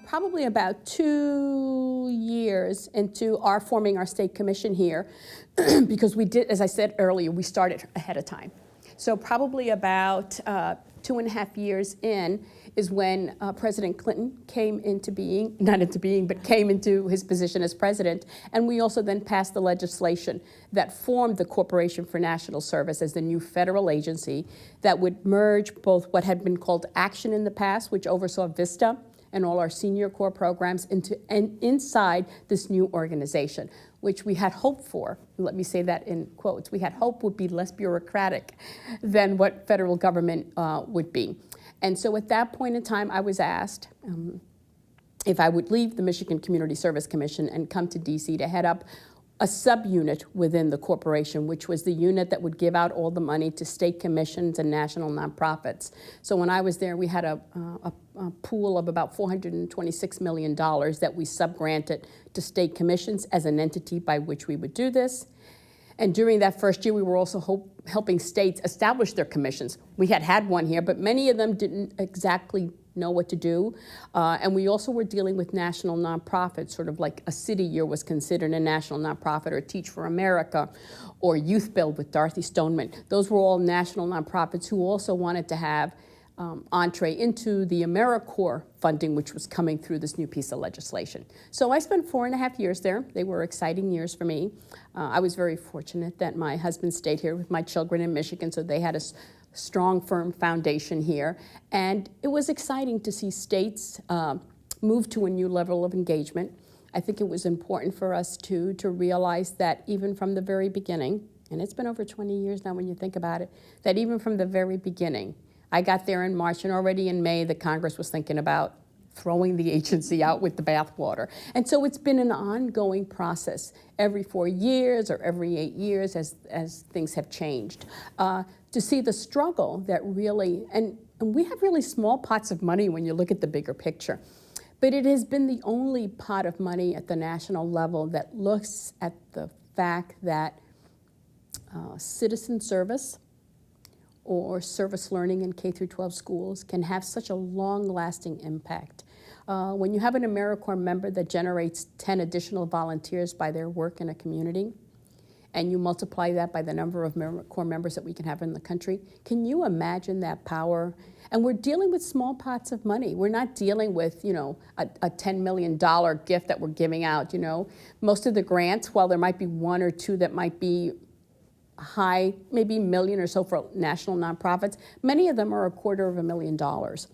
probably about 2 years into our forming our state commission here, because we did, as I said earlier, we started ahead of time. So probably about 2.5 years in is when President Clinton came into being, not into being, but came into his position as president. And we also then passed the legislation that formed the Corporation for National Service as the new federal agency that would merge both what had been called Action in the past, which oversaw VISTA and all our senior corps programs, inside this new organization, which we had hoped for. Let me say that in quotes. We had hoped would be less bureaucratic than what federal government would be. And so at that point in time, I was asked if I would leave the Michigan Community Service Commission and come to DC to head up a subunit within the corporation, which was the unit that would give out all the money to state commissions and national nonprofits. So when I was there, we had a pool of about $426 million that we subgranted to state commissions as an entity by which we would do this. And during that first year, we were also helping states establish their commissions. We had one here, but many of them didn't exactly know what to do. And we also were dealing with national nonprofits, sort of like a city year was considered a national nonprofit, or Teach for America, or Youth Build with Dorothy Stoneman. Those were all national nonprofits who also wanted to have entree into the AmeriCorps funding, which was coming through this new piece of legislation. So I spent 4.5 years there. They were exciting years for me. I was very fortunate that my husband stayed here with my children in Michigan, so they had a strong, firm foundation here. And it was exciting to see states move to a new level of engagement. I think it was important for us to realize that even from the very beginning, and it's been over 20 years now when you think about it, that even from the very beginning, I got there in March, and already in May, the Congress was thinking about throwing the agency out with the bathwater. And so it's been an ongoing process every 4 years or every 8 years as things have changed. To see the struggle that really, and we have really small pots of money when you look at the bigger picture, but it has been the only pot of money at the national level that looks at the fact that citizen service or service learning in K-12 schools can have such a long-lasting impact. When you have an AmeriCorps member that generates 10 additional volunteers by their work in a community, and you multiply that by the number of AmeriCorps members that we can have in the country, can you imagine that power? And we're dealing with small pots of money. We're not dealing with, a $10 million gift that we're giving out, Most of the grants, while there might be one or two that might be high, maybe $1 million or so for national nonprofits, many of them are $250,000,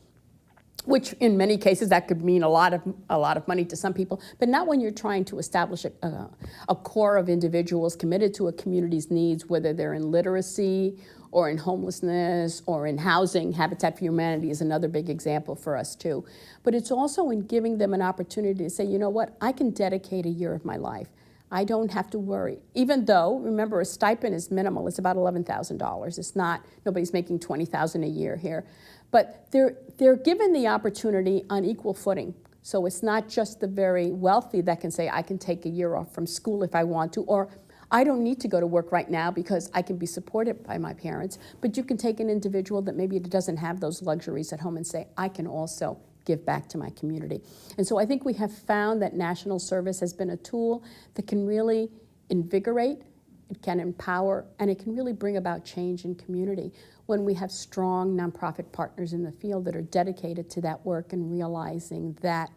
which in many cases that could mean a lot of money to some people, but not when you're trying to establish a core of individuals committed to a community's needs, whether they're in literacy or in homelessness or in housing. Habitat for Humanity is another big example for us too. But it's also in giving them an opportunity to say, you know what, I can dedicate a year of my life. I don't have to worry. Even though, remember, a stipend is minimal. It's about $11,000. It's not, nobody's making $20,000 a year here. But they're given the opportunity on equal footing. So it's not just the very wealthy that can say, I can take a year off from school if I want to, or I don't need to go to work right now because I can be supported by my parents. But you can take an individual that maybe doesn't have those luxuries at home and say, I can also give back to my community. And so I think we have found that national service has been a tool that can really invigorate, it can empower, and it can really bring about change in community when we have strong nonprofit partners in the field that are dedicated to that work and realizing that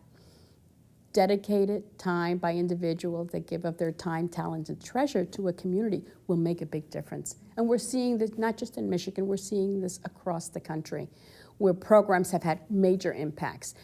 dedicated time by individuals that give of their time, talent, and treasure to a community will make a big difference. And we're seeing this not just in Michigan, we're seeing this across the country, where programs have had major impacts.